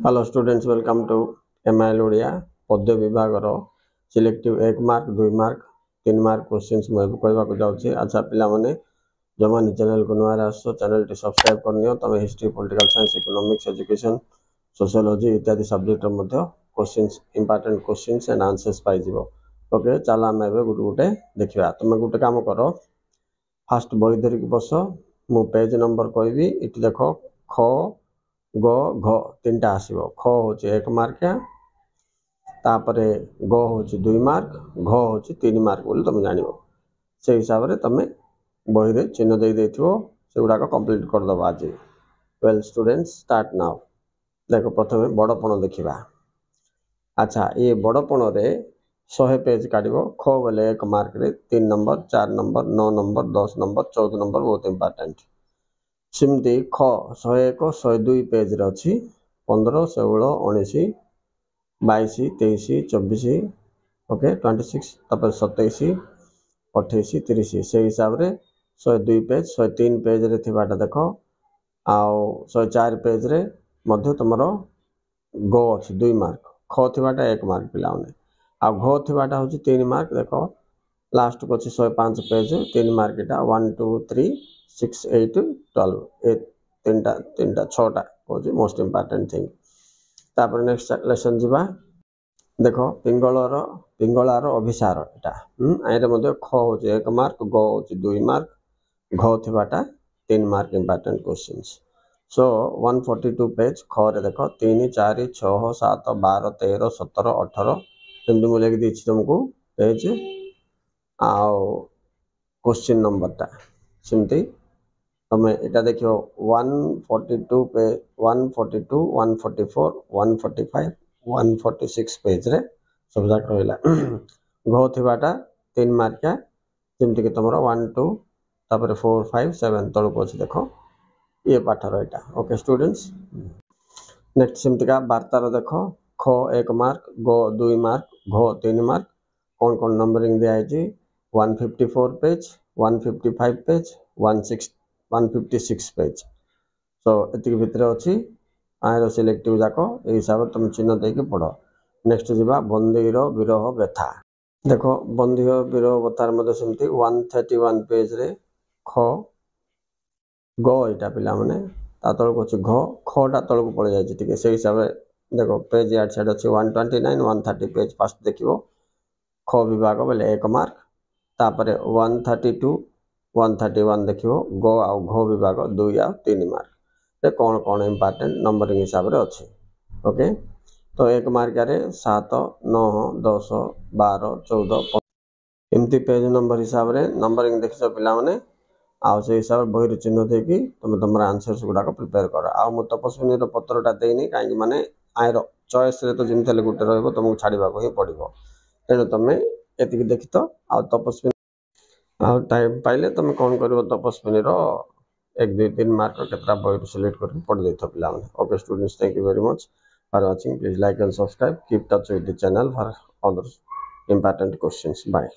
Hello students welcome to MIL Odia पद्य विभाग selective 1 mark 2 mark 3 mark questions मैं कहवाक जाऊँगी। अच्छा पिला माने जो मैंने चैनल को नुआ आस चैनल टी सब्सक्राइब करनी तुम history political science economics education sociology इत्यादि subject questions important questions and answers पाइज। ओके चलो आम गोटे गोटे देखा। तुम गोटे काम कर फास्ट बही धरिक बस मु पेज नंबर कहबी ये देख ख ग घ तीन टा आसो। ख हूँ 1 मार्क तापर ग हूँ 2 मार्क घ हूँ 3 मार्क बोली तुम जान से हिसाब से तुम बही रे चिन्ह दे से गुड़ाक कंप्लीट करदे आज। Well students start now. देख प्रथम बड़पण देखा। अच्छा ये बड़पण रे 100 पेज काट ख गले 1 मार्क रे 3 number 4 number 9 number 10 number 14 number बहुत इंपोर्टेंट। सिमती ख 101 102 पेज रे अच्छी 15 16 19 22 23 24 ओके 26 तापर 27 28 30 से हिसाब रे 102 पेज 103 पेज रे थिबाटा देख आउ 104 पेज रे मध्य तुमर ग अच्छी 2 मार्क ख थिबाटा 1 मार्क पिला आ घ थिबाटा होची 3 मार्क। देख लास्ट को अच्छी 105 पेज 3 मार्क इटा 1 2 3 6 8 12 ए तीन टा 6टा हूँ मोस्ट इंपोर्टेंट थिंग। तापर नेक्स्ट लेसन जीवा। देख पिंगलार अभिसार यहाँ आईरे ख हूँ 1 मार्क ग हूँ 2 मार्क घ थिबाटा 3 मार्क इंपोर्टेंट क्वेश्चंस। सो 142 पेज ख रे देख 3 4 6 7 12 13 17 18 एमती मुझे लिखी देती तुमको पेज आउ क्वेश्चन नंबर टा सिमती तुम यहाँ देख 142 पेज 142 144 145 146 पेज रे सब जाक रहा। घ थिबाटा 3 मार्किया जमती कि तुम 1 2 तापर 4 5 7 तलक अच्छे देख ये पाठर यहाँ। ओके स्टूडेंट्स नेक्स्ट सेमती का वार्तार देख ख 1 मार्क ग 2 मार्क घ 3 मार्क कौन कौन नंबरिंग दिखाई 154 पेज 155 पेज 156 पेज। सो ये भितर अच्छी आयर सिलेक्टिव जाक ये हिसाब से तुम चिन्ह देके पढ़। नेक्स्ट जीवा बंदीर विरह व्यथा। देख बंदी विरह व्यथार सेमती 131 पेज रे ख ग यहाँ पिला माने तलक अच्छी घ खटा तलक पड़ जाए से हिसाब से देख पेज याड साइड अच्छी 129 130 पेज फास्ट देख ख विभाग बोले 1 मार्क तापर 132 131 देख ग आउ घ विभाग 2 आ 3 मार्क कौन कौन इंपोर्टेंट नंबरिंग हिसाब से अच्छे। ओके तो 1 मार्क 7 9 10 12 14 एमती पेज नंबर हिसाब से नंबरिंग देख पिला माने आउ से हिसाब से बही चिन्ह देकी तुम तुम आंसर्स गुड़ाक प्रिपेयर कर। आ मु तपस्विनी पत्रटा देनी कहीं माने आयर चॉइस रे तो जमी गोटे रही तुमको छाड़ा ही पड़ो तेणु तुम ये देखी तो आ तपस्विनी आउ टाइम पाइले तुम कौन कर तपस्विनी 1 2 3 मार्क केतटा बही सिलेक्ट कर पढ़ दे पिला। Okay students thank you very much for watching. Please like and subscribe keep touch with the channel for other important questions. Bye.